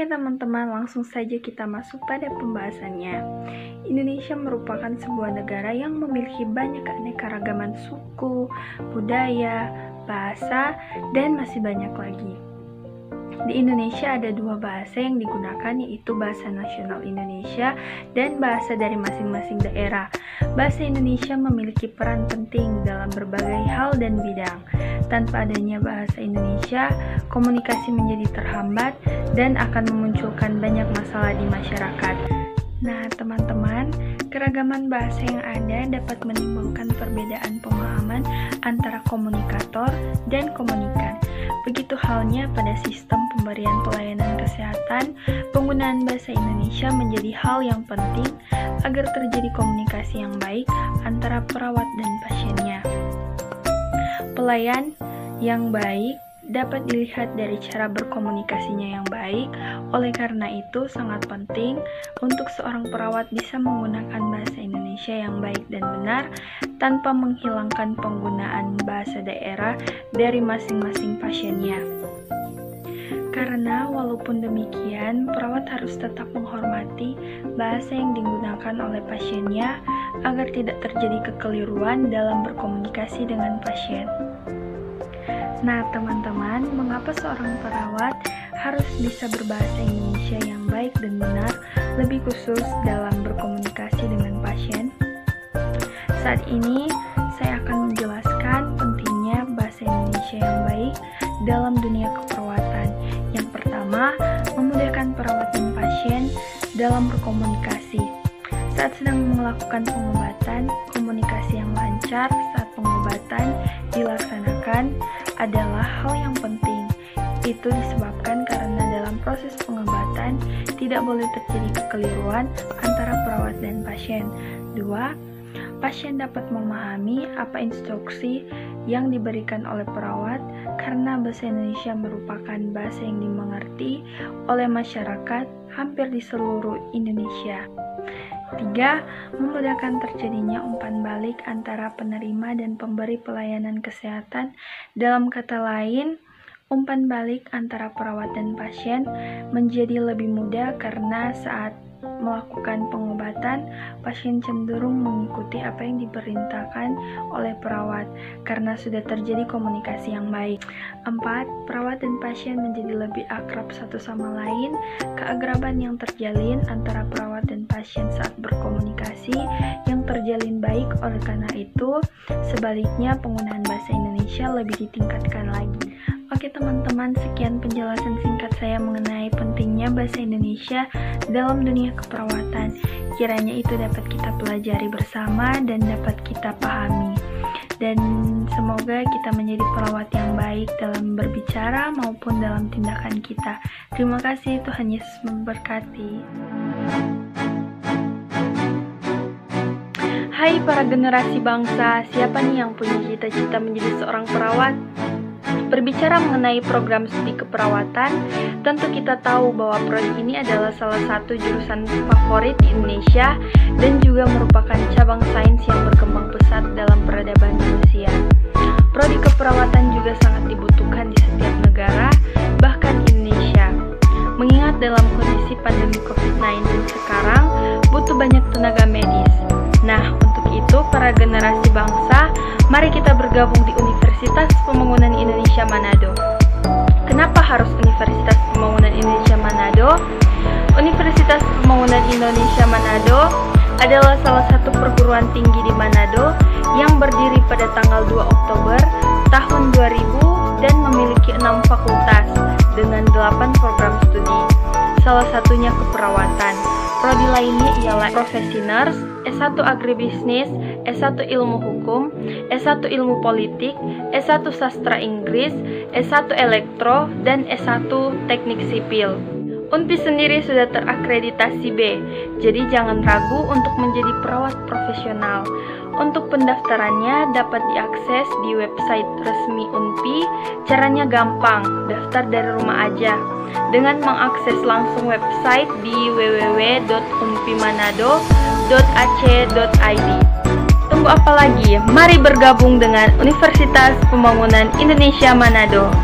Oke teman-teman, langsung saja kita masuk pada pembahasannya. Indonesia merupakan sebuah negara yang memiliki banyak keanekaragaman suku, budaya, bahasa, dan masih banyak lagi. Di Indonesia ada dua bahasa yang digunakan, yaitu bahasa nasional Indonesia dan bahasa dari masing-masing daerah. Bahasa Indonesia memiliki peran penting dalam berbagai hal dan bidang. Tanpa adanya bahasa Indonesia, komunikasi menjadi terhambat dan akan memunculkan banyak masalah di masyarakat. Nah, teman-teman, keragaman bahasa yang ada dapat menimbulkan perbedaan pemahaman antara komunikator dan komunikan. Begitu halnya pada sistem pemberian pelayanan kesehatan, penggunaan bahasa Indonesia menjadi hal yang penting agar terjadi komunikasi yang baik antara perawat dan pasiennya. Pelayan yang baik dapat dilihat dari cara berkomunikasinya yang baik. Oleh karena itu, sangat penting untuk seorang perawat bisa menggunakan bahasa Indonesia yang baik dan benar tanpa menghilangkan penggunaan bahasa daerah dari masing-masing pasiennya. Karena walaupun demikian, perawat harus tetap menghormati bahasa yang digunakan oleh pasiennya agar tidak terjadi kekeliruan dalam berkomunikasi dengan pasien. Nah, teman-teman, mengapa seorang perawat harus bisa berbahasa Indonesia yang baik dan benar, lebih khusus dalam berkomunikasi dengan pasien? Saat ini, saya akan menjelaskan pentingnya bahasa Indonesia yang baik dalam dunia keperawatan. Yang pertama, memudahkan perawat dan pasien dalam berkomunikasi. Saat sedang melakukan pengobatan, komunikasi yang lancar saat pengobatan dilaksanakan adalah hal yang penting. Itu disebabkan karena dalam proses pengobatan tidak boleh terjadi kekeliruan antara perawat dan pasien. 2. Pasien dapat memahami apa instruksi yang diberikan oleh perawat karena bahasa Indonesia merupakan bahasa yang dimengerti oleh masyarakat hampir di seluruh Indonesia. 3. Memudahkan terjadinya umpan balik antara penerima dan pemberi pelayanan kesehatan. Dalam kata lain, umpan balik antara perawat dan pasien menjadi lebih mudah karena saat melakukan pengobatan, pasien cenderung mengikuti apa yang diperintahkan oleh perawat karena sudah terjadi komunikasi yang baik. 4. Perawat dan pasien menjadi lebih akrab satu sama lain. Keakraban yang terjalin antara perawat dan pasien saat berkomunikasi yang terjalin baik, oleh karena itu sebaliknya penggunaan bahasa Indonesia lebih ditingkatkan lagi. Oke teman-teman, sekian penjelasan singkat saya mengenai pentingnya bahasa Indonesia dalam dunia keperawatan. Kiranya itu dapat kita pelajari bersama dan dapat kita pahami. Dan semoga kita menjadi perawat yang baik dalam berbicara maupun dalam tindakan kita. Terima kasih, Tuhan Yesus memberkati. Hai para generasi bangsa, siapa nih yang punya cita-cita menjadi seorang perawat? Berbicara mengenai program studi keperawatan, tentu kita tahu bahwa prodi ini adalah salah satu jurusan favorit di Indonesia dan juga merupakan cabang sains yang berkembang pesat dalam peradaban manusia. Prodi keperawatan juga sangat dibutuhkan di setiap negara, bahkan Indonesia. Mengingat dalam kondisi pandemi COVID-19 sekarang, butuh banyak tenaga medis. Nah, untuk itu, para generasi bangsa, mari kita bergabung di Universitas Pembangunan Indonesia Manado. Kenapa harus Universitas Pembangunan Indonesia Manado? Universitas Pembangunan Indonesia Manado adalah salah satu perguruan tinggi di Manado yang berdiri pada tanggal 2 Oktober tahun 2000 dan memiliki 6 fakultas dengan 8 program studi. Salah satunya keperawatan. Prodi lainnya ialah Profesi Nurse, S1 Agribisnis, S1 Ilmu Hukum, S1 Ilmu Politik, S1 Sastra Inggris, S1 Elektro, dan S1 Teknik Sipil. UNPI sendiri sudah terakreditasi B, jadi jangan ragu untuk menjadi perawat profesional. Untuk pendaftarannya dapat diakses di website resmi UNPI. Caranya gampang, daftar dari rumah aja dengan mengakses langsung website di www.unpimanado.ac.id. Tunggu apa lagi? Mari bergabung dengan Universitas Pembangunan Indonesia Manado.